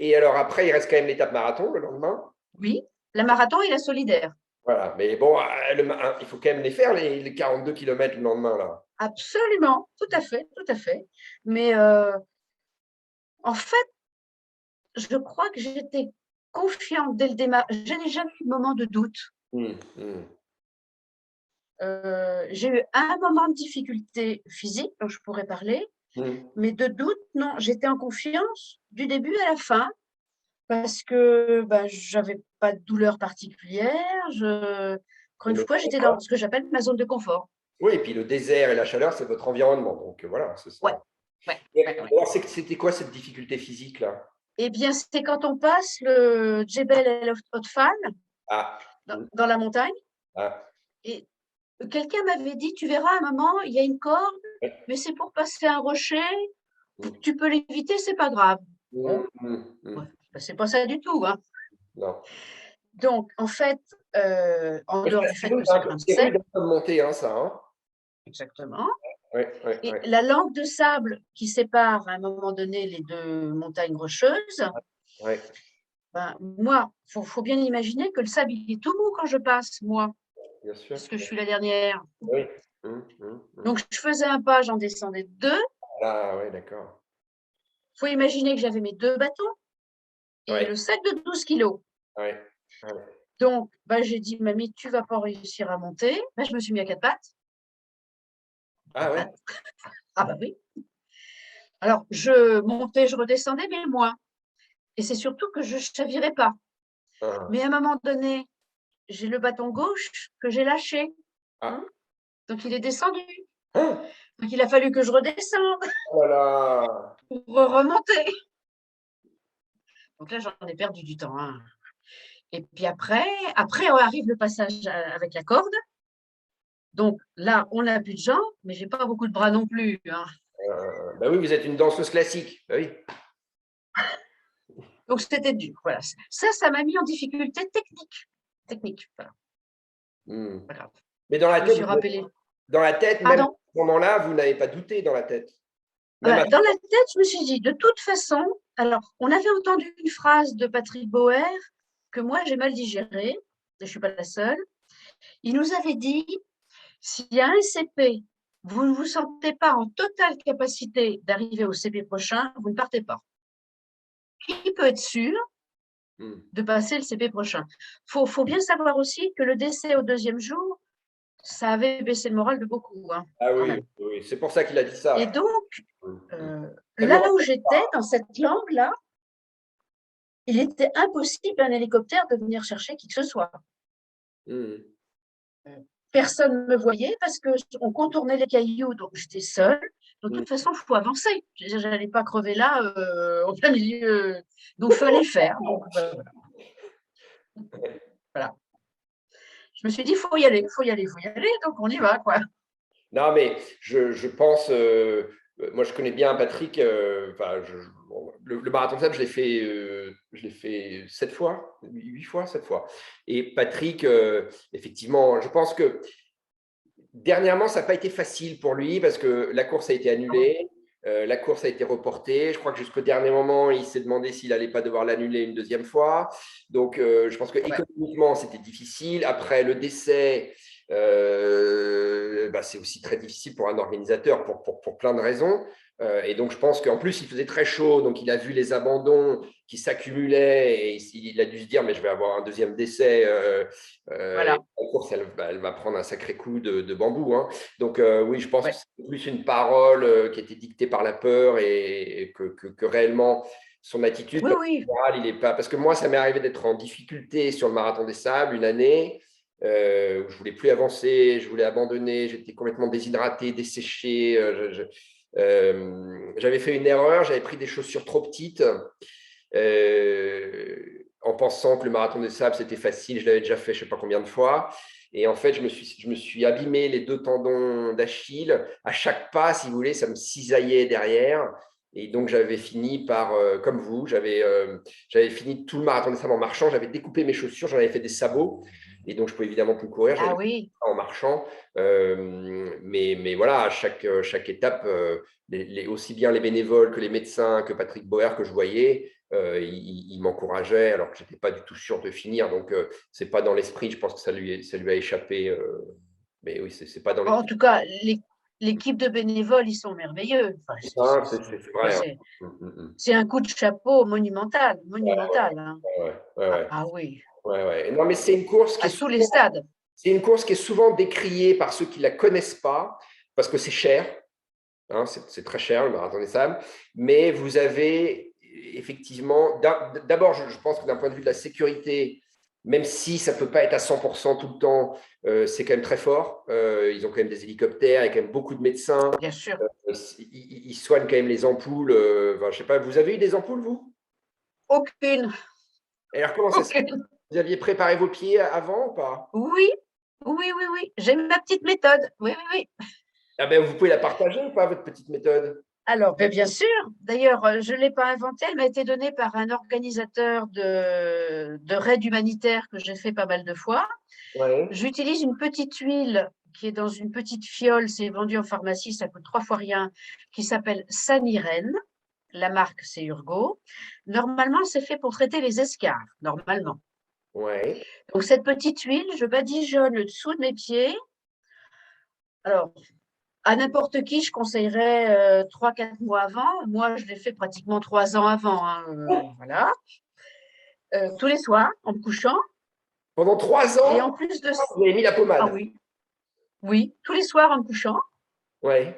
Et alors après, il reste quand même l'étape marathon le lendemain. Oui, la marathon et la solidaire. Voilà. Mais bon, il faut quand même les faire, les 42 km le lendemain, là. Absolument, tout à fait, tout à fait. Mais en fait, je crois que j'étais confiante dès le démarrage. Je n'ai jamais eu de moment de doute. J'ai eu un moment de difficulté physique dont je pourrais parler, mais de doute, non. J'étais en confiance du début à la fin parce que j'avais pas de douleur particulière. Encore une fois, j'étais dans ce que j'appelle ma zone de confort. Oui, et puis le désert et la chaleur, c'est votre environnement. Donc voilà, c'est Ouais, ça. ouais, ouais, ouais. Alors, c'était quoi cette difficulté physique, là? Eh bien, c'est quand on passe le Djebel El Otfal Ah, dans la montagne. ah, Et quelqu'un m'avait dit, tu verras, à un moment, il y a une corde, mais c'est pour passer un rocher. Tu peux l'éviter, c'est pas grave. Bon, ouais, c'est pas ça du tout, hein. non. Donc, en fait, en dehors du fait que ça grimpe C'est rude sec, de monter, hein, ça. Hein. exactement, Ouais, ouais, et ouais. la langue de sable qui sépare à un moment donné les deux montagnes rocheuses, Ouais, moi, faut bien imaginer que le sable, il est tout mou quand je passe, moi, bien sûr. puisque je suis la dernière. Oui. Donc, je faisais un pas, j'en descendais deux. Ah, ouais, d'accord. Il faut imaginer que j'avais mes deux bâtons et Ouais, le sac de 12 kilos. ouais, ouais. Donc, j'ai dit, mamie, tu vas pas réussir à monter. Je me suis mis à quatre pattes. Ah, Quatre ouais. pattes. Ah bah oui. Alors, je montais, je redescendais, mais moins. Et c'est surtout que je ne chavirais pas. Ah, Mais à un moment donné, j'ai le bâton gauche que j'ai lâché. ah. Donc, il est descendu. Ah, Donc, il a fallu que je redescende oh là là. pour remonter. Donc là, j'en ai perdu du temps, hein. Et puis après, on arrive le passage avec la corde. Donc là, on n'a plus de jambes, mais j'ai pas beaucoup de bras non plus, hein. Bah oui, vous êtes une danseuse classique. Bah oui. Donc c'était dur. Voilà. Ça m'a mis en difficulté technique. Technique, voilà. Pas grave. Mais dans la Je me tête, suis rappelé. même à Pardon? ce moment-là, vous n'avez pas douté dans la tête. Même à... Dans la tête, je me suis dit, de toute façon, alors, on avait entendu une phrase de Patrick Bauer que moi, j'ai mal digérée, et je ne suis pas la seule. Il nous avait dit, s'il y a un CP, vous ne vous sentez pas en totale capacité d'arriver au CP prochain, vous ne partez pas. Qui peut être sûr de passer le CP prochain? Faut bien savoir aussi que le décès au deuxième jour, ça avait baissé le moral de beaucoup, hein, Ah quand oui, même. oui, c'est pour ça qu'il a dit Et ça. donc, Ça lui là aurait où j'étais, dans cette langue-là, il était impossible d'un hélicoptère de venir chercher qui que ce soit. Personne ne me voyait parce qu'on contournait les cailloux, donc j'étais seule. De toute façon, il faut avancer. Je n'allais pas crever là, en plein milieu. Donc, il fallait le faire. Donc, voilà. Je me suis dit, il faut y aller, il faut y aller, il faut y aller. Donc, on y va, quoi. Non, mais je pense, moi je connais bien Patrick, bon, le marathon de sable, je l'ai fait 7 fois, 8 fois, 7 fois. Et Patrick, effectivement, je pense que dernièrement, ça n'a pas été facile pour lui parce que la course a été annulée, la course a été reportée. Je crois que jusqu'au dernier moment, il s'est demandé s'il n'allait pas devoir l'annuler une deuxième fois. Donc, je pense Ouais. qu'économiquement, c'était difficile. Après le décès, c'est aussi très difficile pour un organisateur pour plein de raisons. Et donc, je pense qu'en plus, il faisait très chaud. Donc, il a vu les abandons qui s'accumulaient et il a dû se dire, mais je vais avoir un deuxième décès. Voilà. La course, elle va prendre un sacré coup de bambou. Hein. Donc, oui, je pense que Ouais. c'est plus une parole qui était dictée par la peur et que réellement son attitude. Oui, Parce oui. il est pas. Parce que moi, ça m'est arrivé d'être en difficulté sur le marathon des sables une année où je voulais plus avancer, je voulais abandonner, j'étais complètement déshydraté, desséché. J'avais fait une erreur, j'avais pris des chaussures trop petites. En pensant que le marathon des sables, c'était facile, je l'avais déjà fait je ne sais pas combien de fois. Et en fait, je me suis abîmé les deux tendons d'Achille. À chaque pas, si vous voulez, ça me cisaillait derrière. Et donc, j'avais fini par, comme vous, j'avais fini tout le marathon des sables en marchant. J'avais découpé mes chaussures, j'en avais fait des sabots. Et donc, je pouvais évidemment plus courir. Ah J'avais oui. en marchant. Mais voilà, à chaque étape, aussi bien les bénévoles que les médecins, que Patrick Boer que je voyais, il m'encourageait alors que je n'étais pas du tout sûr de finir. Donc, c'est pas dans l'esprit. Je pense que ça lui a échappé. Mais oui, c'est pas dans En l'esprit. tout cas, l'équipe de bénévoles, ils sont merveilleux. Enfin, Ah, c'est vrai. Hein. c'est un coup de chapeau monumental, monumental. Hein. Ouais, ouais, ouais. Ah oui, Ouais, ouais. Non, mais c'est une course qui à est tous les souvent, stades. c'est une course qui est souvent décriée par ceux qui la connaissent pas, parce que c'est cher. Hein, c'est très cher le marathon des sables. Mais vous avez effectivement, d'abord, je pense que d'un point de vue de la sécurité, même si ça ne peut pas être à 100% tout le temps, c'est quand même très fort. Ils ont quand même des hélicoptères, il y a quand même beaucoup de médecins. Bien sûr. Ils soignent quand même les ampoules. Enfin, je sais pas, vous avez eu des ampoules, vous? Aucune, Et alors, comment ça se fait? aucune. Vous aviez préparé vos pieds avant ou pas? Oui, oui, oui, oui. J'ai ma petite méthode. Oui, oui, oui. Ah ben, vous pouvez la partager ou pas, votre petite méthode? Alors, ben, bien sûr. D'ailleurs, je ne l'ai pas inventée. Elle m'a été donnée par un organisateur de raids humanitaires que j'ai fait pas mal de fois. Ouais. J'utilise une petite huile qui est dans une petite fiole. C'est vendu en pharmacie. Ça coûte 3 fois rien. Qui s'appelle Sanirène. La marque, c'est Urgo. Normalement, c'est fait pour traiter les escarres. Normalement. Ouais. Donc, cette petite huile, je badigeonne le dessous de mes pieds. Alors, à n'importe qui, je conseillerais 3-4 mois avant. Moi, je l'ai fait pratiquement 3 ans avant. Hein, voilà. Tous les soirs, en me couchant. Pendant 3 Et ans, en plus de… vous avez mis la Ah pommade. oui, oui, tous les soirs en me couchant. Ouais.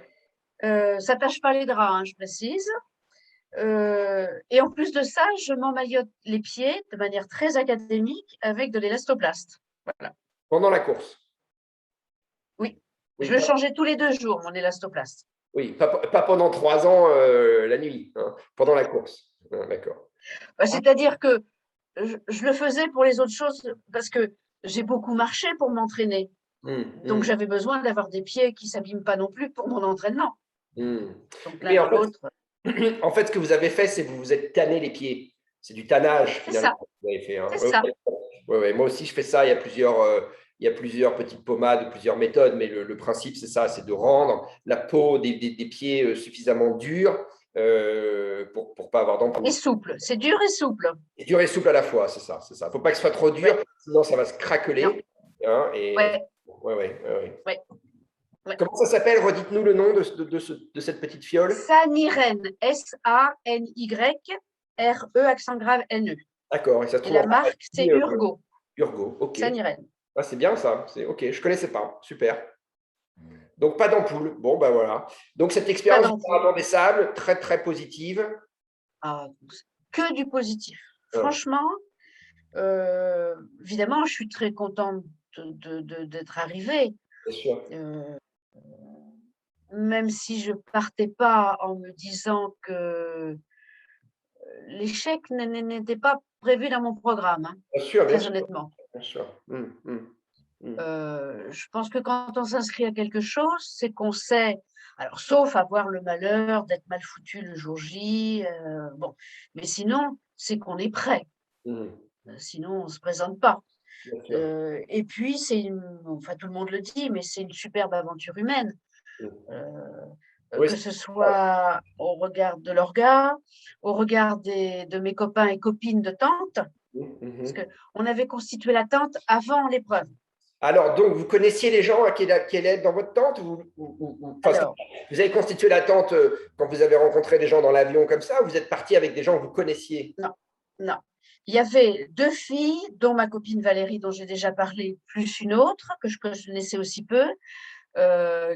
Ça ne tâche pas les draps, hein, je précise. Et en plus de ça, je m'emmaillote les pieds de manière très académique avec de l'élastoplast. Voilà. Pendant la course. Oui, Oui, je le changeais tous les 2 jours, mon élastoplast. oui, pas pendant 3 ans la nuit, hein, pendant la course. Ah, d'accord. C'est-à-dire que je le faisais pour les autres choses parce que j'ai beaucoup marché pour m'entraîner. Donc, Hum. j'avais besoin d'avoir des pieds qui ne s'abîment pas non plus pour mon entraînement. Hum. Donc, l'un Oui, et l'autre, en fait, ce que vous avez fait, c'est que vous vous êtes tanné les pieds. C'est du tannage, c'est finalement, ça, que vous avez fait. Hein. c'est ça. Ouais, ouais. Moi aussi, je fais ça. Il y a plusieurs petites pommades, plusieurs méthodes, mais le principe, c'est ça, c'est de rendre la peau des pieds suffisamment dure pour ne pas avoir Et d'ampoule. souple, c'est dur et souple. Et dur et souple à la fois, c'est ça, c'est ça. Faut pas que ce soit trop dur, Ouais, sinon ça va se non, craqueler. Hein, et ouais, ouais, ouais, ouais, ouais. ouais, ouais. Comment ça s'appelle? Redites-nous le nom de cette petite fiole. Sanirène, Sanyre, accent grave NE. D'accord, et ça se Et trouve en la marque, c'est pharmacie, Urgo, Urgo. Ok. Sanirène. Ah, c'est bien ça. Ok, je connaissais pas. Super. Donc pas d'ampoule. Bon, ben voilà. Donc cette Pas expérience du d'ampoule. marathon des sables, très très positive. Ah, que du positif. Ah, Franchement, évidemment, je suis très contente d'être arrivée. bien sûr. Euh, Même si je partais pas en me disant que l'échec n'était pas prévu dans mon programme, hein, Bien sûr, bien très sûr, honnêtement. bien sûr. Hum. Je pense que quand on s'inscrit à quelque chose, c'est qu'on sait, alors sauf avoir le malheur d'être mal foutu le jour J, bon, mais sinon, c'est qu'on est prêt. Hum. Sinon, on ne se présente pas. Bien sûr. Et puis, enfin tout le monde le dit, mais c'est une superbe aventure humaine. Hum. Oui, Que ce soit au regard de l'orga, au regard de mes copains et copines de tente, parce hum. qu'on avait constitué la tente avant l'épreuve. Alors, donc, vous connaissiez les gens qui allaient être dans votre tente enfin, Alors, vous avez constitué la tente quand vous avez rencontré des gens dans l'avion comme ça, ou vous êtes parti avec des gens que vous connaissiez? non, non. Il y avait 2 filles, dont ma copine Valérie, dont j'ai déjà parlé, plus une autre, que je connaissais aussi peu,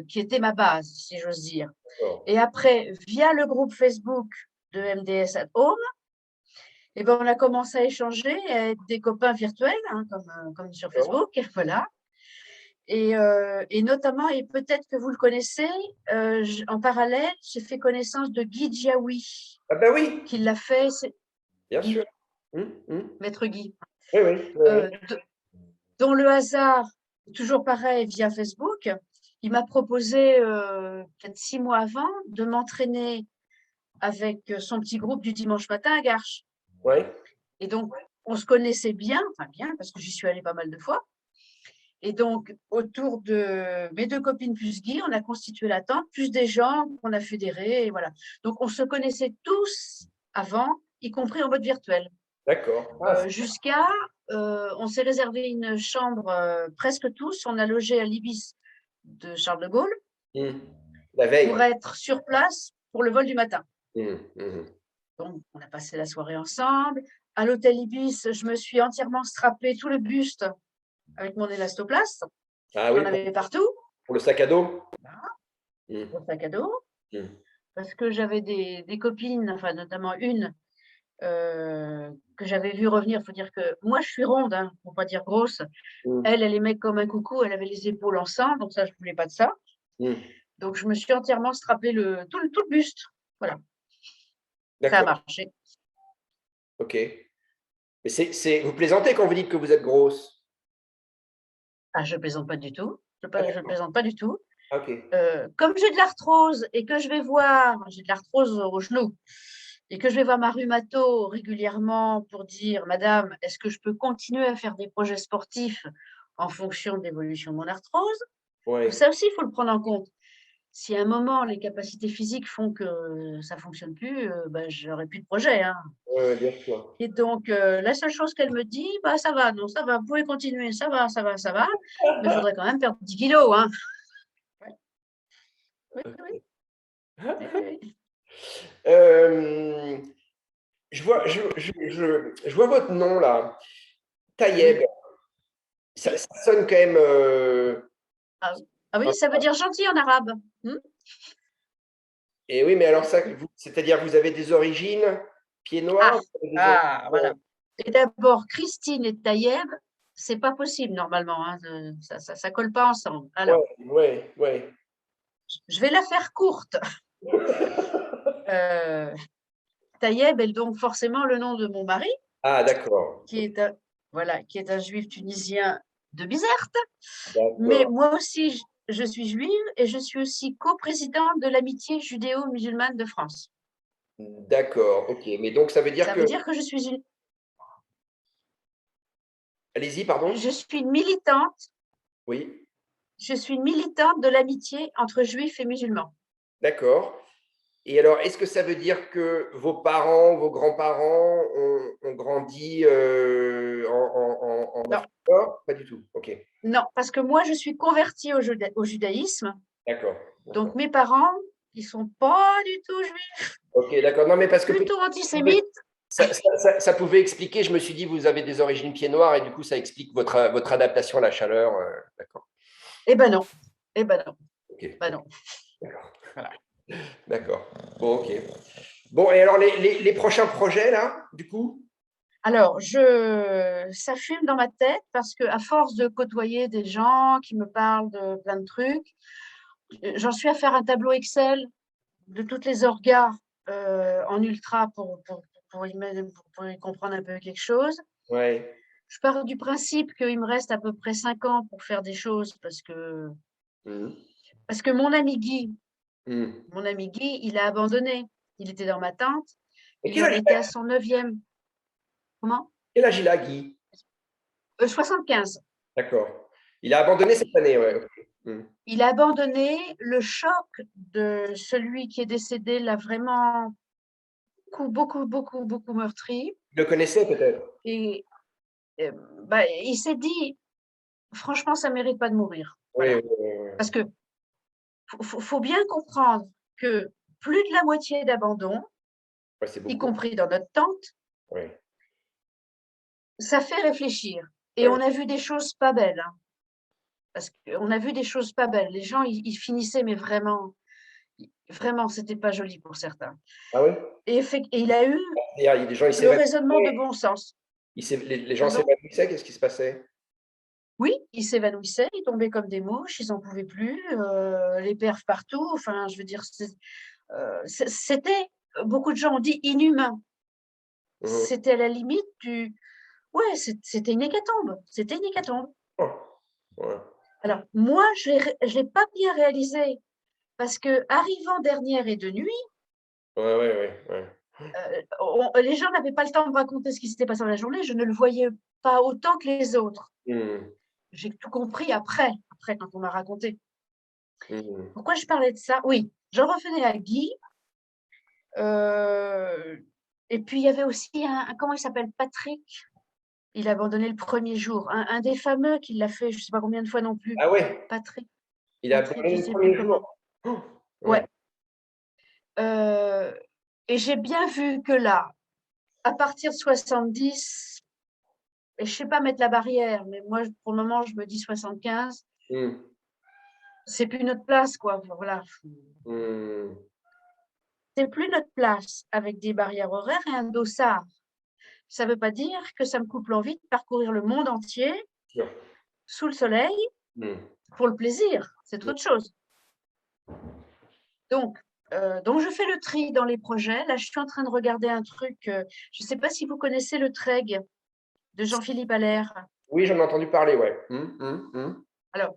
qui était ma base, si j'ose dire. D'accord. Et après, via le groupe Facebook de MDS at Home, eh ben, on a commencé à échanger, à être des copains virtuels, hein, comme sur D'accord. Facebook, voilà. Et notamment, et peut-être que vous le connaissez, en parallèle, j'ai fait connaissance de Guy Diaoui, Ah ben oui, qui l'a fait, c'est bien sûr. Guy, Hum. Maître Guy, Oui, oui, oui, oui. euh, dont le hasard, toujours pareil, via Facebook, il m'a proposé, peut-être 6 mois avant, de m'entraîner avec son petit groupe du dimanche matin à Garches. Ouais. Et donc, on se connaissait bien, enfin bien, parce que j'y suis allée pas mal de fois. Et donc, autour de mes 2 copines plus Guy, on a constitué la tente, plus des gens qu'on a fédérés, et voilà. Donc, on se connaissait tous avant y compris en mode virtuel. D'accord. Jusqu'à, on s'est réservé une chambre presque tous, on a logé à l'Ibis de Charles de Gaulle La veille. pour être sur place pour le vol du matin. Mmh. Donc, on a passé la soirée ensemble. À l'hôtel Ibis, je me suis entièrement strappé tout le buste avec mon élastoplast. Ah oui, J'en avais partout. pour le sac à dos. Voilà, Mmh. mon sac à dos. Mmh. Parce que j'avais des copines, enfin notamment une, que j'avais vue revenir. Il faut dire que moi, je suis ronde, hein, pour pas dire grosse. Mmh. Elle aimait comme un coucou, elle avait les épaules en sang, donc ça, je voulais pas de ça. Mmh. Donc, je me suis entièrement strappé tout le buste. Voilà, ça a D'accord. marché. Ok. Mais vous plaisantez quand vous dites que vous êtes grosse. Ah, je plaisante pas du tout. Ah, Je d'accord. plaisante pas du tout. Ok. Comme j'ai de l'arthrose et que je vais voir, j'ai de l'arthrose au genou, et que je vais voir ma rhumato régulièrement pour dire, Madame, est-ce que je peux continuer à faire des projets sportifs en fonction de l'évolution de mon arthrose? Ouais. Ça aussi, il faut le prendre en compte. Si à un moment, les capacités physiques font que ça ne fonctionne plus, ben, je n'aurai plus de projet, hein. Ouais, bien sûr. Et donc, la seule chose qu'elle me dit, bah, ça va, non, ça va, vous pouvez continuer, ça va, ça va, ça va, mais il faudrait quand même perdre 10 kilos, hein. Ouais. Oui, oui, oui, oui, oui. Euh, je vois votre nom là, Tayeb. Oui, oui. Ça sonne quand même. Ah, ah oui, ça veut dire gentil en arabe. Hmm. Et oui, mais alors ça, c'est-à-dire que vous avez des origines pieds noirs, Ah, vous avez des origines. ah, voilà. Et d'abord, Christine et Taïeb, c'est pas possible normalement, hein, ça colle pas ensemble. Alors, Ouais. je vais la faire courte. Euh, Taïeb est donc forcément le nom de mon mari, Ah, d'accord. qui est un, voilà, qui est un juif tunisien de Bizerte. Mais D'accord. moi aussi, je suis juive et je suis aussi coprésidente de l'amitié judéo-musulmane de France. D'accord. Ok. Mais donc, ça veut dire Ça que. veut dire que Allez-y, pardon. je suis une militante, Oui. je suis une militante de l'amitié entre juifs et musulmans. D'accord. Et alors, est-ce que ça veut dire que vos parents, vos grands-parents ont grandi en Non, Afrique du Nord? Pas du tout. Ok. non, parce que moi, je suis convertie au judaïsme. D'accord. Donc, D'accord. mes parents, ils sont pas du tout juifs, Ok, d'accord. Non, mais parce que peut-être plutôt antisémites. ça pouvait expliquer, je me suis dit, vous avez des origines pieds noirs et du coup, ça explique votre adaptation à la chaleur. D'accord. Eh ben non, eh ben non, Ok, ben ok, non. d'accord. Voilà. D'accord. Bon, ok. Bon, et alors, les prochains projets, là, du coup? Alors, ça fume dans ma tête parce que à force de côtoyer des gens qui me parlent de plein de trucs, j'en suis à faire un tableau Excel de toutes les orgas en ultra pour y comprendre un peu quelque chose. Ouais. Je pars du principe qu'il me reste à peu près 5 ans pour faire des choses Mhm. parce que Mhm. mon ami Guy, il a abandonné. Il était dans ma tente. Et Il quel en âge, était à son 9e. Comment? quel âge il a, Guy? 75. D'accord. Il a abandonné cette année, ouais. Ok. Mhm. Il a abandonné. Le choc de celui qui est décédé l'a vraiment beaucoup meurtri. Il le connaissait peut-être. Et bah, il s'est dit, franchement, ça ne mérite pas de mourir. Oui, Voilà. oui, oui. Parce que faut bien comprendre que plus de la moitié d'abandon, Ouais, c'est y beaucoup. compris dans notre tente, Ouais. ça fait réfléchir. Et Ouais. on a vu des choses pas belles, hein, parce qu'on a vu des choses pas belles. Les gens, ils finissaient, mais vraiment, c'était pas joli pour certains. Ah oui? Et il a eu Il y a des gens, ils le s'évanouissaient. raisonnement de bon sens. Les gens Pardon? s'évanouissaient, qu'est-ce qui se passait? Oui, ils s'évanouissaient, ils tombaient comme des mouches, ils n'en pouvaient plus, les perfs partout. Enfin, je veux dire, c'était, beaucoup de gens ont dit inhumain. Mhm. C'était à la limite du. Ouais, c'était une hécatombe. C'était une hécatombe. Oh, ouais. Alors, moi, je ne l'ai pas bien réalisé parce que, arrivant dernière et de nuit, Ouais. les gens n'avaient pas le temps de me raconter ce qui s'était passé dans la journée. Je ne le voyais pas autant que les autres. Mhm. J'ai tout compris après quand on m'a raconté. Mhm. Pourquoi je parlais de ça? Oui, j'en revenais à Guy. Et puis, il y avait aussi comment il s'appelle, Patrick. Il a abandonné le premier jour. Un des fameux qui l'a fait, je ne sais pas combien de fois non plus. Ah ouais, Patrick, il a Patrick, je abandonné ne le sais plus premier comment. jour. Oh, Ouais. ouais. Et j'ai bien vu que là, à partir de 70, et je ne sais pas mettre la barrière, mais moi, pour le moment, je me dis 75, Hmm, c'est plus notre place, quoi. Voilà. hmm, C'est plus notre place avec des barrières horaires et un dossard. Ça ne veut pas dire que ça me coupe l'envie de parcourir le monde entier sûr. sous le soleil Hmm, pour le plaisir. C'est hmm. autre chose. Donc, je fais le tri dans les projets. Là, je suis en train de regarder un truc. Je ne sais pas si vous connaissez le TREG de Jean-Philippe Allaire. Oui, j'en ai entendu parler, ouais. Hmm. Alors,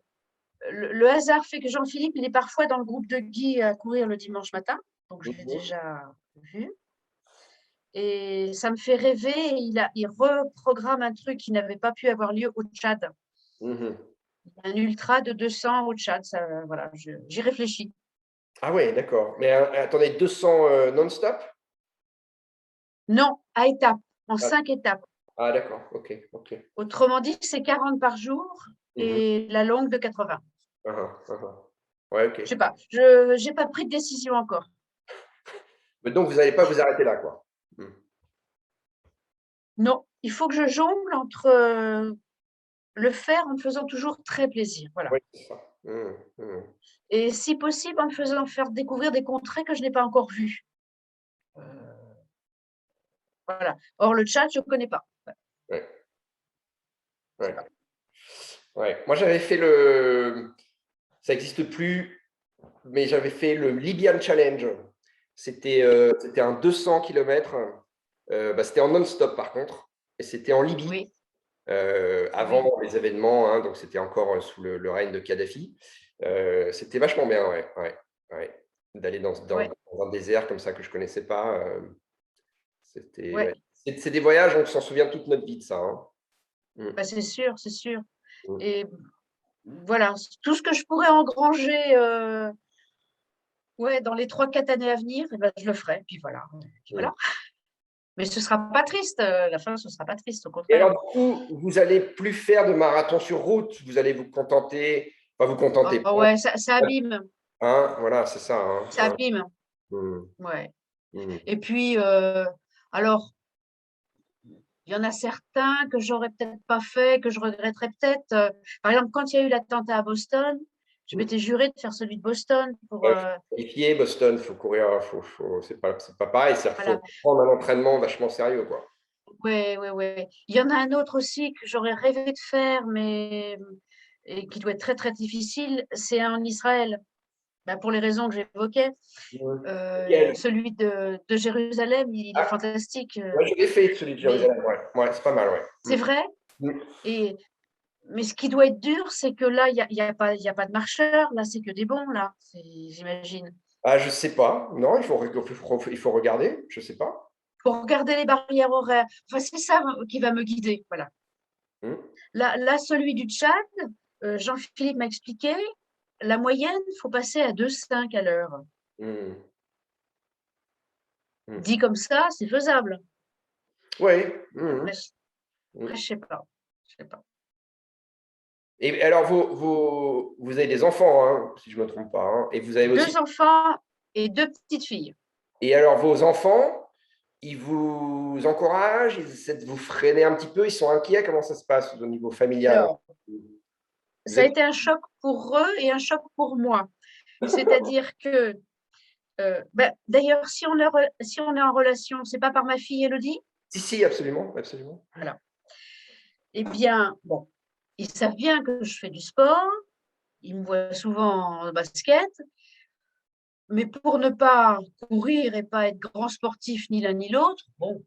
le hasard fait que Jean-Philippe, il est parfois dans le groupe de Guy à courir le dimanche matin. Donc, je l'ai Mhm, déjà vu. Et ça me fait rêver. Il reprogramme un truc qui n'avait pas pu avoir lieu au Tchad. mhm. Un ultra de 200 au Tchad. Ça, voilà, j'y réfléchis. Ah ouais, d'accord. Mais attendez, 200 non-stop? Non, à étapes, en Ah, 5 étapes. ah, d'accord, ok, ok. Autrement dit, c'est 40 par jour Mhm. et la longue de 80. Ouais, ok. Je sais pas, je n'ai pas pris de décision encore. Mais donc, vous n'allez pas vous arrêter là, quoi. Hmm. Non, il faut que je jongle entre le faire en me faisant toujours très plaisir. Voilà. Oui, c'est ça. Et si possible, en me faisant faire découvrir des contrées que je n'ai pas encore vues. Voilà. Or, le chat, je ne connais pas. Ouais, Je sais ouais, pas. ouais. Moi, j'avais fait le. Ça n'existe plus, mais j'avais fait le Libyan Challenge. C'était un 200 km. C'était en non-stop, par contre. Et c'était en Libye, Oui, avant oui, les événements. Donc, c'était encore sous le règne de Kadhafi. C'était vachement bien, ouais, ouais, ouais. D'aller ouais, dans un désert comme ça que je ne connaissais pas. C'était, ouais. ouais. C'est des voyages, on s'en souvient toute notre vie de ça, hein. Mm, Bah, c'est sûr, c'est sûr. mm. Et voilà, tout ce que je pourrais engranger ouais, dans les 3-4 années à venir, eh ben, je le ferai. Puis voilà. Puis Mm. voilà. Mais ce ne sera pas triste. La fin, ce ne sera pas triste, au Et alors, contraire. du coup, vous allez plus faire de marathon sur route, vous allez vous contenter, pas vous contenter Oh, pas, ouais, ça abîme. hein, voilà, c'est ça, hein, Ça hein. abîme. Mm, Ouais. mm, Et puis, alors, il y en a certains que j'aurais peut-être pas fait, que je regretterais peut-être. Par exemple, quand il y a eu l'attentat à Boston, je mm. m'étais juré de faire celui de Boston pour, Ouais, faut qualifier Boston, il faut courir, c'est pas pareil, il faut voilà. prendre un entraînement vachement sérieux, quoi. Ouais, ouais, ouais. Il y en a un autre aussi que j'aurais rêvé de faire, mais et qui doit être très, très difficile. C'est en Israël. Ben, pour les raisons que j'évoquais. Mm. Lequel? Celui de Jérusalem, il est Ah, fantastique. ouais, je l'ai fait, celui de Mais Jérusalem, ouais, ouais, c'est pas mal, ouais. c'est vrai. Mm. Et, mais ce qui doit être dur, c'est que là, il y a pas de marcheurs. Là, c'est que des bons, là, j'imagine. Ah, je sais pas, non, il faut regarder, je sais pas. Pour regarder les barrières horaires. Enfin, c'est ça qui va me guider. Voilà. Mm, Là, celui du Tchad, Jean-Philippe m'a expliqué, la moyenne, il faut passer à 2,5 à l'heure. mm, mm. Dit comme ça, c'est faisable. Ouais. Mm, Après, mm. je sais pas. Je sais pas. Et alors, vous avez des enfants, hein, si je ne me trompe pas, hein, et vous avez aussi. 2 enfants et 2 petites filles. Et alors, vos enfants, ils vous encouragent, ils essaient de vous freiner un petit peu, ils sont inquiets, comment ça se passe au niveau familial? Alors, Vous ça a êtes. été un choc pour eux et un choc pour moi. C'est-à-dire que, d'ailleurs, si on est en relation, c'est pas par ma fille Élodie. Si, si, absolument, absolument. Voilà. Eh bien, bon, ils savent bien que je fais du sport, ils me voient souvent en basket, mais pour ne pas courir et pas être grand sportif ni l'un ni l'autre, bon,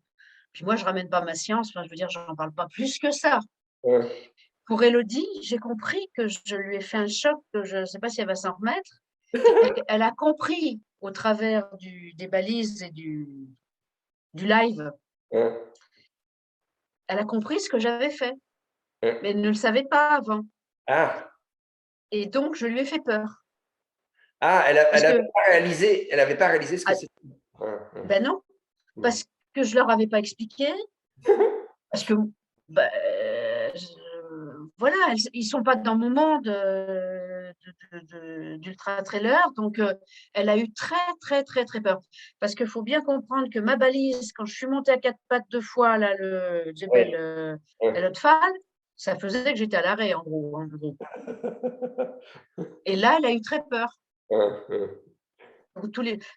puis moi, je ramène pas ma science, enfin, je veux dire, j'en parle pas plus que ça. Ouais. Pour Élodie, j'ai compris que je lui ai fait un choc, que je ne sais pas si elle va s'en remettre. C'est-à-dire qu'elle a compris au travers des balises et du live, Ouais. elle a compris ce que j'avais fait, mais Ouais. elle ne le savait pas avant. Ah, Et donc, je lui ai fait peur. ah, Parce que, elle avait pas réalisé ce que ah, c'était. Ouais, ouais. ben non, Mm. parce que je ne leur avais pas expliqué, parce que bah, voilà, ils ne sont pas dans mon monde d'ultra-trailer, donc elle a eu très, très, très, très peur. Parce qu'il faut bien comprendre que ma balise, quand je suis montée à 4 pattes 2 fois, là, le Jebel El Otfal, ça faisait que j'étais à l'arrêt, en gros. Et là, elle a eu très peur.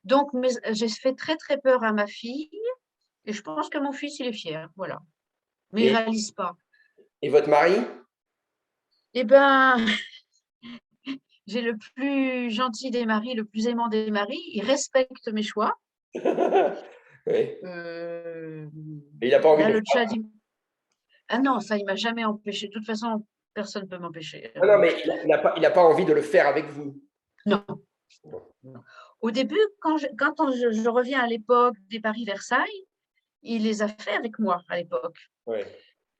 Donc, j'ai fait très, très peur à ma fille, et je pense que mon fils, il est fier, voilà. Mais il ne réalise pas. Et votre mari? Eh bien, j'ai le plus gentil des maris, le plus aimant des maris. Il respecte mes choix. Oui. Et il n'a pas envie là, de le le faire. Tchad, ah non, ça, il ne m'a jamais empêché. De toute façon, personne ne peut m'empêcher. Non, mais il n'a pas envie de le faire avec vous. Non. Au début, quand je reviens à l'époque des Paris-Versailles, il les a fait avec moi à l'époque.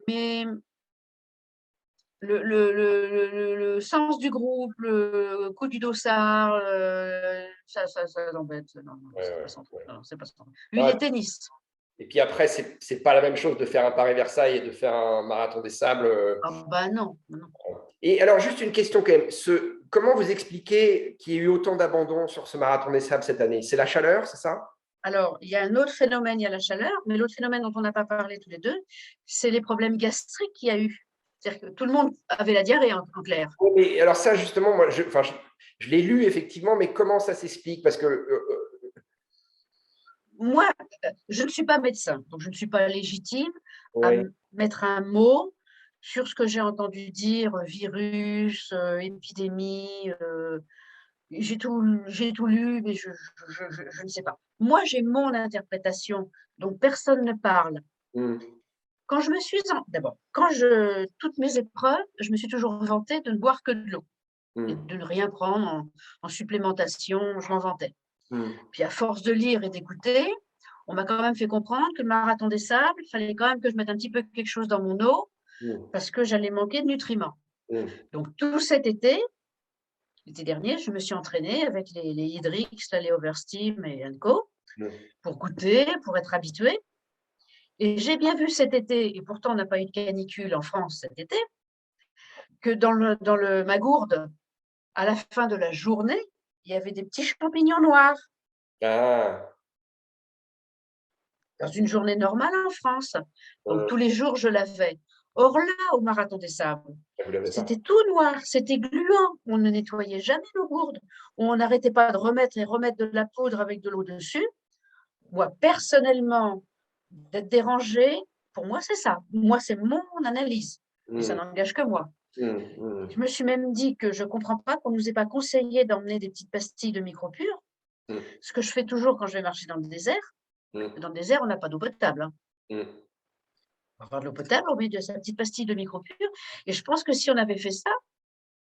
Mais le sens du groupe, le coup du dossard, ça l'embête. Non, c'est pas son truc. Non, c'est pas son truc. Lui, il est tennis. Et puis après, c'est pas la même chose de faire un Paris-Versailles et de faire un marathon des sables. Ah bah non. Et alors, juste une question quand même. Comment vous expliquez qu'il y ait eu autant d'abandon sur ce marathon des sables cette année? C'est la chaleur, c'est ça? Alors, il y a un autre phénomène, il y a la chaleur, mais l'autre phénomène dont on n'a pas parlé tous les deux, c'est les problèmes gastriques qu'il y a eu. C'est-à-dire que tout le monde avait la diarrhée, en clair. Oui, mais alors ça, justement, moi, je l'ai lu effectivement, mais comment ça s'explique? Parce que moi, je ne suis pas médecin, donc je ne suis pas légitime à ouais. mettre un mot sur ce que j'ai entendu dire, virus, épidémie. J'ai tout lu, mais je ne sais pas. Moi, j'ai mon interprétation, donc personne ne parle. Quand je me suis d'abord, toutes mes épreuves, je me suis toujours vantée de ne boire que de l'eau et de ne rien prendre en supplémentation, je m'en vantais. Puis à force de lire et d'écouter, on m'a quand même fait comprendre que le marathon des sables, il fallait quand même que je mette un petit peu quelque chose dans mon eau parce que j'allais manquer de nutriments. Donc tout cet été, l'été dernier, je me suis entraînée avec les Hydrix, les Oversteam et Co. Pour goûter, pour être habituée. Et j'ai bien vu cet été, et pourtant on n'a pas eu de canicule en France cet été, que dans ma gourde, à la fin de la journée, il y avait des petits champignons noirs. Ah. Dans une journée normale en France. Donc tous les jours, je l'avais. Or là, au Marathon des Sables, c'était tout noir, c'était gluant. On ne nettoyait jamais nos gourdes. On n'arrêtait pas de remettre de la poudre avec de l'eau dessus. Moi, personnellement, d'être dérangée, pour moi, c'est ça. Moi, c'est mon analyse. Et ça n'engage que moi. Je me suis même dit que je ne comprends pas qu'on ne nous ait pas conseillé d'emmener des petites pastilles de micropure, ce que je fais toujours quand je vais marcher dans le désert. Dans le désert, on n'a pas d'eau potable. Pour avoir de l'eau potable, on met de sa petite pastille de micropure. Et je pense que si on avait fait ça,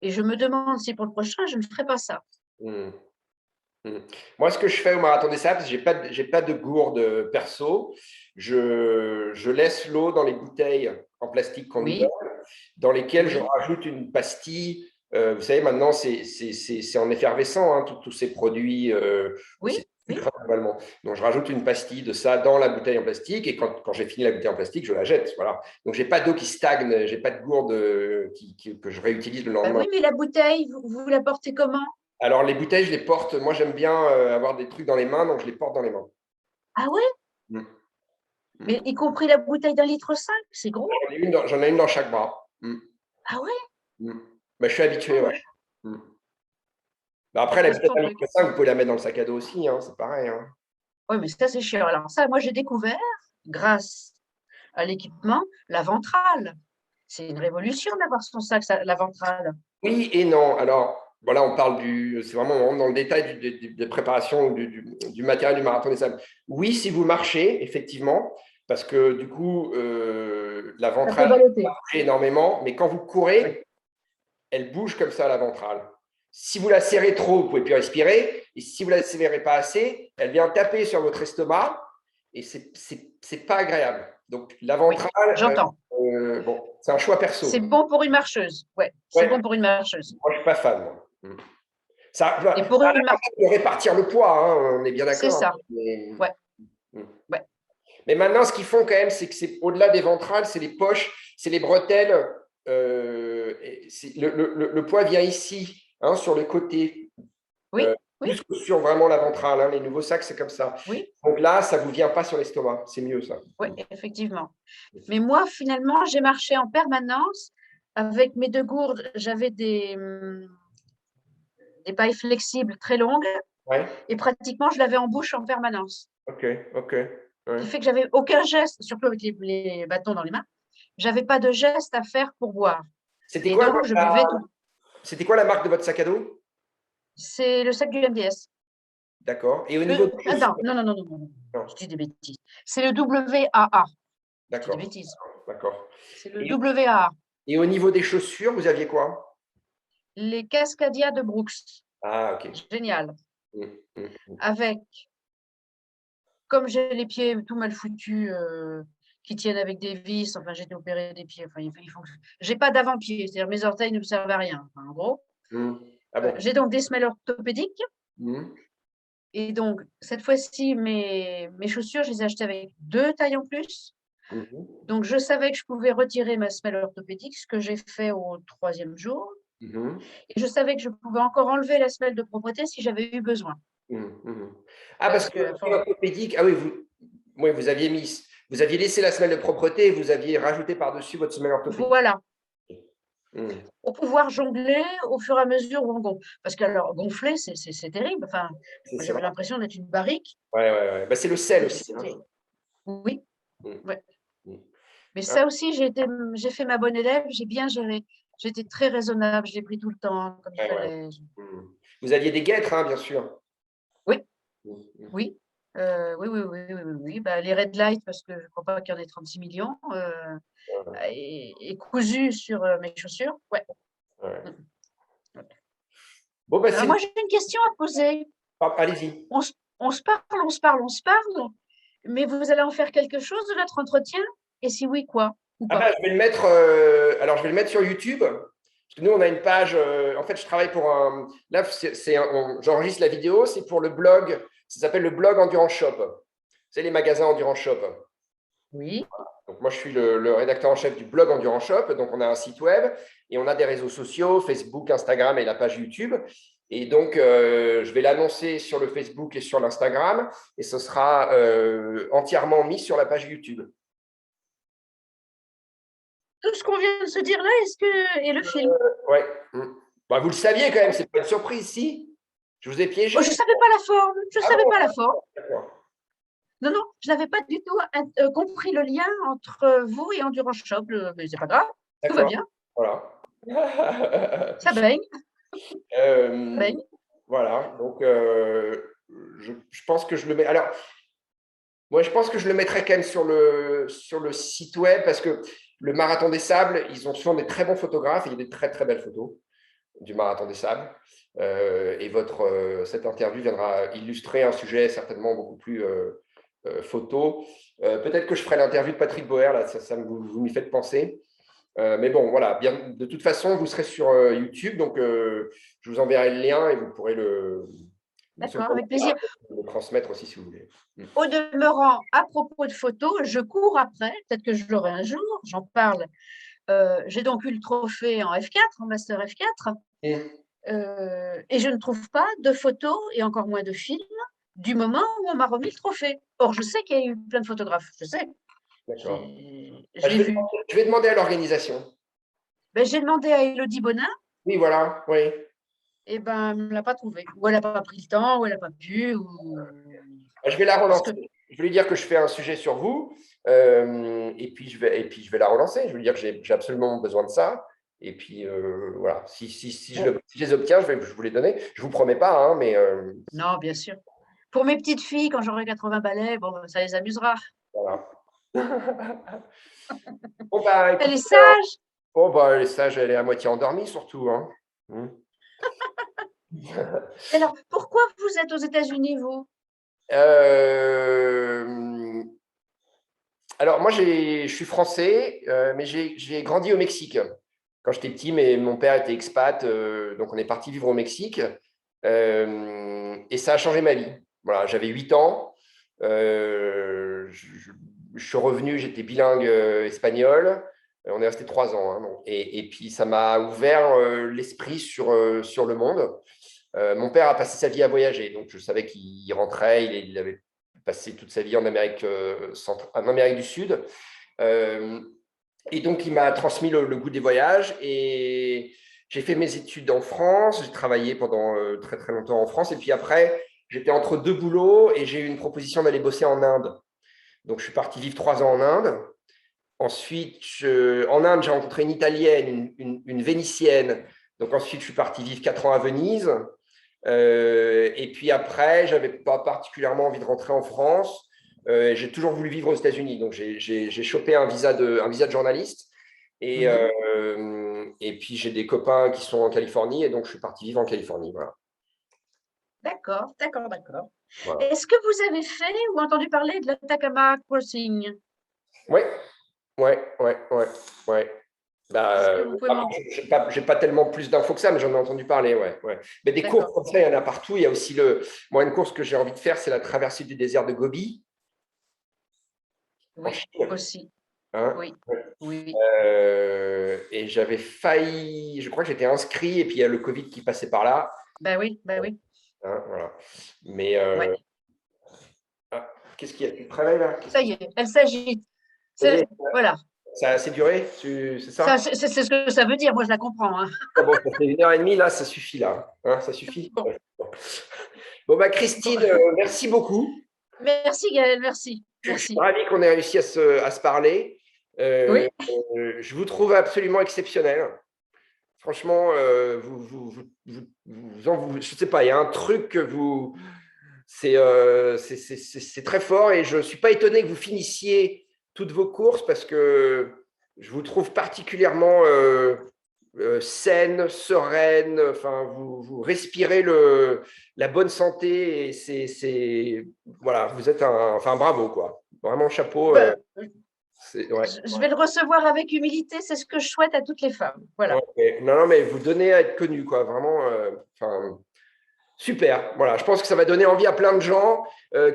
et je me demande si pour le prochain, je ne ferais pas ça. Moi, ce que je fais au marathon des sables, j'ai pas de gourde perso. Je laisse l'eau dans les bouteilles en plastique qu'on me donne, dans lesquelles je rajoute une pastille. Vous savez, maintenant, c'est en effervescent, hein, tous ces produits. Globalement. Donc, je rajoute une pastille de ça dans la bouteille en plastique et quand j'ai fini la bouteille en plastique, je la jette. Voilà. Donc, j'ai pas d'eau qui stagne, j'ai pas de gourde que je réutilise le lendemain. Oui, mais la bouteille, vous la portez comment? Alors, les bouteilles, je les porte. Moi, j'aime bien avoir des trucs dans les mains, donc je les porte dans les mains. Ah ouais? Mais y compris la bouteille d'1,5 litre, c'est gros. J'en ai une dans chaque bras. Ah ouais? Mais je suis habitué, ouais. Après, la bouteille d'1,5 litre, vous pouvez la mettre dans le sac à dos aussi, hein, c'est pareil. Hein. Oui, mais ça, c'est chiant. Alors ça, moi, j'ai découvert, grâce à l'équipement, la ventrale. C'est une révolution d'avoir son sac, la ventrale. Oui et non. Alors, voilà, on parle c'est vraiment dans le détail des préparations du matériel du marathon des sables. Oui, si vous marchez, effectivement, parce que du coup, la ventrale bouge énormément, mais quand vous courez, elle bouge comme ça, la ventrale. Si vous la serrez trop, vous ne pouvez plus respirer. Et si vous ne la serrez pas assez, elle vient taper sur votre estomac et ce n'est pas agréable. Donc, la ventrale, j'entends. Bon, c'est un choix perso. C'est bon pour une marcheuse. Ouais, c'est bon pour une marcheuse. Moi, je ne suis pas fan. Moi. Ça et pour une de répartir le poids, hein, on est bien d'accord. C'est ça. Mais... Ouais. Mais maintenant, ce qu'ils font quand même, c'est que c'est au-delà des ventrales, c'est les poches, c'est les bretelles. Le poids vient ici, hein, sur le côté, Oui, oui, plus que sur vraiment la ventrale. Hein. Les nouveaux sacs, c'est comme ça. oui, Donc là, ça ne vous vient pas sur l'estomac. C'est mieux, ça. oui, effectivement. Mais moi, finalement, j'ai marché en permanence avec mes deux gourdes. J'avais des pailles flexibles très longues Ouais, et pratiquement, je l'avais en bouche en permanence. ok, ok. Ce Ouais. qui fait que j'avais aucun geste, surtout avec les bâtons dans les mains, j'avais pas de geste à faire pour boire. C'était Et quoi, donc, je buvais tout. c'était quoi la marque de votre sac à dos? C'est le sac du MDS. D'accord. Et au niveau des chaussures? Non, non, non, non, non, non, Non, je dis des bêtises. C'est le WAA. Je dis des d'accord, bêtises. d'accord. C'est le Et, WAA. et au niveau des chaussures, vous aviez quoi? Les Cascadia de Brooks. Ah, ok. Génial. Mm, mm. Avec, comme j'ai les pieds tout mal foutus, qui tiennent avec des vis, enfin, j'ai été opérée des pieds, enfin, j'ai pas d'avant-pied, c'est-à-dire mes orteils ne me servent à rien, enfin, en gros. Mm. Ah bon? J'ai donc des semelles orthopédiques. Mm, Et donc, cette fois-ci, mes chaussures, je les ai achetées avec 2 tailles en plus. mhm, Donc, je savais que je pouvais retirer ma semelle orthopédique, ce que j'ai fait au 3e jour. mhm, Et je savais que je pouvais encore enlever la semelle de propreté si j'avais eu besoin. mhm. Ah, parce Parce que que, à force- l'orthopédique, ah oui, oui, vous aviez laissé la semelle de propreté et vous aviez rajouté par-dessus votre semelle orthopédique. voilà, Mm. pour pouvoir jongler au fur et à mesure où on gonfle. Parce que alors, gonfler, c'est terrible. Enfin, C'est j'avais vrai. l'impression d'être une barrique. Ouais, ouais, ouais. Bah, c'est le sel aussi. Hein. Oui, Mm, ouais. mm. Mais Ah, ça aussi, j'ai fait ma bonne élève, j'ai bien géré. J'étais très raisonnable, je l'ai pris tout le temps, comme il ouais, ouais. fallait. Mm. Vous aviez des guêtres, hein, bien sûr. Oui, Mm, mm. oui. Oui, oui, oui, oui, oui, oui. Bah, les red lights, parce que je ne crois pas qu'il y en ait 36 millions, Voilà. et cousus sur mes chaussures. Ouais. Ouais. Mm. Bon, bah, Alors c'est moi, j'ai une question à poser. allez-y. On se parle, on se parle, on se parle, mais vous allez en faire quelque chose de notre entretien? Et si oui, quoi? Ou Ah bah, pas? je vais le mettre, alors je vais le mettre sur YouTube. Parce que nous, on a une page. En fait, je travaille pour un. Là, j'enregistre la vidéo. C'est pour le blog. Ça s'appelle le blog Endurance Shop. C'est les magasins Endurance Shop. Oui. Donc, moi, je suis le rédacteur en chef du blog Endurance Shop. Donc, on a un site web et on a des réseaux sociaux, Facebook, Instagram et la page YouTube. Et donc, je vais l'annoncer sur le Facebook et sur l'Instagram. Et ce sera entièrement mis sur la page YouTube. Tout ce qu'on vient de se dire là, et le film? Ouais. Mm. Bah, vous le saviez quand même, c'est pas une surprise, si? Je vous ai Oh, je piégé? ne savais pas la forme. Je ne Ah savais bon? pas la forme. D'accord. Non, non, je n'avais pas du tout compris le lien entre vous et Endurance Shop. Mais c'est pas grave, tout va D'accord. bien. Voilà. Ça baigne, ça Euh, baigne. voilà. Donc, je pense que je le mets. Alors, moi, je pense que je le mettrai quand même sur le site web parce que le Marathon des Sables, ils ont souvent des très bons photographes et il y a des très, très belles photos du Marathon des Sables. Et cette interview viendra illustrer un sujet certainement beaucoup plus photo. Peut-être que je ferai l'interview de Patrick Boer, là, vous m'y faites penser. Mais bon, voilà, bien, de toute façon, vous serez sur YouTube, donc je vous enverrai le lien et vous pourrez D'accord, avec plaisir. le transmettre aussi si vous voulez. Au demeurant, à propos de photos, je cours après, peut-être que je l'aurai un jour, j'en parle. J'ai donc eu le trophée en F4, en Master F4, Mm. et je ne trouve pas de photos, et encore moins de films, du moment où on m'a remis le trophée. Or, je sais qu'il y a eu plein de photographes, je sais, D'accord. je Bah, l'ai vu. je vais demander à l'organisation. Ben, j'ai demandé à Élodie Bonin, Oui, voilà, oui. et ben, elle ne l'a pas trouvé. Ou elle n'a pas pris le temps, ou elle n'a pas pu, Bah, je vais la parce que relancer. Je vais lui dire que je fais un sujet sur vous, et puis je vais la relancer. Je vais lui dire que j'ai absolument besoin de ça. Et puis voilà, si bon, si je les obtiens, je vous les donner. Je vous promets pas, hein, mais non, bien sûr. Pour mes petites filles, quand j'aurai 80 balais, bon, ça les amusera. voilà. Bon, bah, Elle est écoutez, sage. bon, bah, les sages, elle est à moitié endormie, surtout. Hein. Hmm. Et alors, pourquoi vous êtes aux États-Unis, vous? Euh, alors, moi, je suis français, mais j'ai grandi au Mexique. Quand j'étais petit, mon père était expat, donc on est parti vivre au Mexique. Et ça a changé ma vie. Voilà, j'avais 8 ans. je suis revenu, j'étais bilingue espagnol. On est resté 3 ans. Hein, et puis, ça m'a ouvert l'esprit sur le monde. Mon père a passé sa vie à voyager, donc je savais qu'il rentrait, il avait passé toute sa vie en Amérique, en Amérique du Sud. Et donc, il m'a transmis le goût des voyages et j'ai fait mes études en France. J'ai travaillé pendant très, très longtemps en France. Et puis après, j'étais entre deux boulots et j'ai eu une proposition d'aller bosser en Inde. Donc, je suis parti vivre 3 ans en Inde. Ensuite, en Inde, j'ai rencontré une Italienne, une Vénitienne. Donc, ensuite, je suis parti vivre 4 ans à Venise. Et puis après, je n'avais pas particulièrement envie de rentrer en France. J'ai toujours voulu vivre aux États-Unis. Donc, j'ai chopé un visa de journaliste. Et puis, j'ai des copains qui sont en Californie. Et donc, je suis parti vivre en Californie. Voilà. D'accord, d'accord, d'accord. Voilà. Est-ce que vous avez fait ou entendu parler de l'Atacama Crossing? Ouais, ouais. Est-ce que vous pouvez m'en... J'ai pas tellement plus d'infos que ça, mais j'en ai entendu parler, ouais. Mais des courses D'accord. comme ça, il y en a partout. Il y a aussi moi, une course que j'ai envie de faire, c'est la traversée du désert de Gobi en Oui, Chine. aussi. Hein. Oui, oui. Et j'avais failli, je crois que j'étais inscrit, et puis il y a le Covid qui passait par là. Ben oui, ben oui. Hein, voilà. Mais Ouais. qu'est-ce qu'il y a? Tu travailles là? Ça y est, elle s'agite. Ça y est, Voilà. ça a assez duré, c'est Ça, ça? c'est ce que ça veut dire. Moi, je la comprends. Hein. Ah bon, ça fait 1 heure et demie, là, ça suffit, là. Hein, ça suffit? Bon. Ouais. Bon, bah, Christine, merci beaucoup. Merci, Gaëlle. Merci. Je suis Merci. ravi qu'on ait réussi à se parler. Oui. Je vous trouve absolument exceptionnel. Franchement, je ne sais pas, il y a un truc que c'est très fort et je ne suis pas étonné que vous finissiez toutes vos courses parce que je vous trouve particulièrement saine, sereine. Enfin, vous respirez la bonne santé et voilà, vous êtes enfin, bravo, quoi. Vraiment, chapeau. Ben, Ouais. je vais le recevoir avec humilité. C'est ce que je souhaite à toutes les femmes. Voilà. Ouais. Non, mais vous donnez à être connu, quoi. Vraiment, enfin, super. Voilà, je pense que ça va donner envie à plein de gens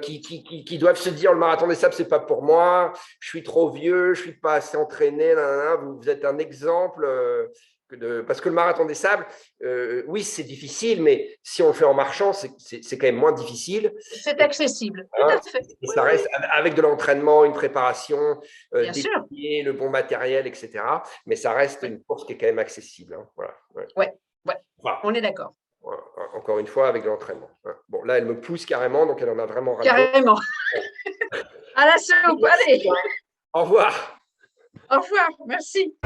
qui doivent se dire le marathon des sables, c'est pas pour moi. Je suis trop vieux, je suis pas assez entraîné. Nanana. Vous êtes un exemple. Parce que le marathon des sables, oui, c'est difficile, mais si on le fait en marchant, c'est quand même moins difficile. C'est accessible. Tout Hein, à fait. et Oui, ça reste avec de l'entraînement, une préparation, bien des sûr. pieds, le bon matériel, etc. Mais ça reste Oui. une course qui est quand même accessible. Hein. Voilà. Ouais. Ouais. Ouais. Enfin, On est d'accord. encore une fois, avec de l'entraînement. Bon, là, elle me pousse carrément, donc elle en a vraiment ras-le-bol. Carrément. À la soupe. Allez. Au revoir. Au revoir. Merci.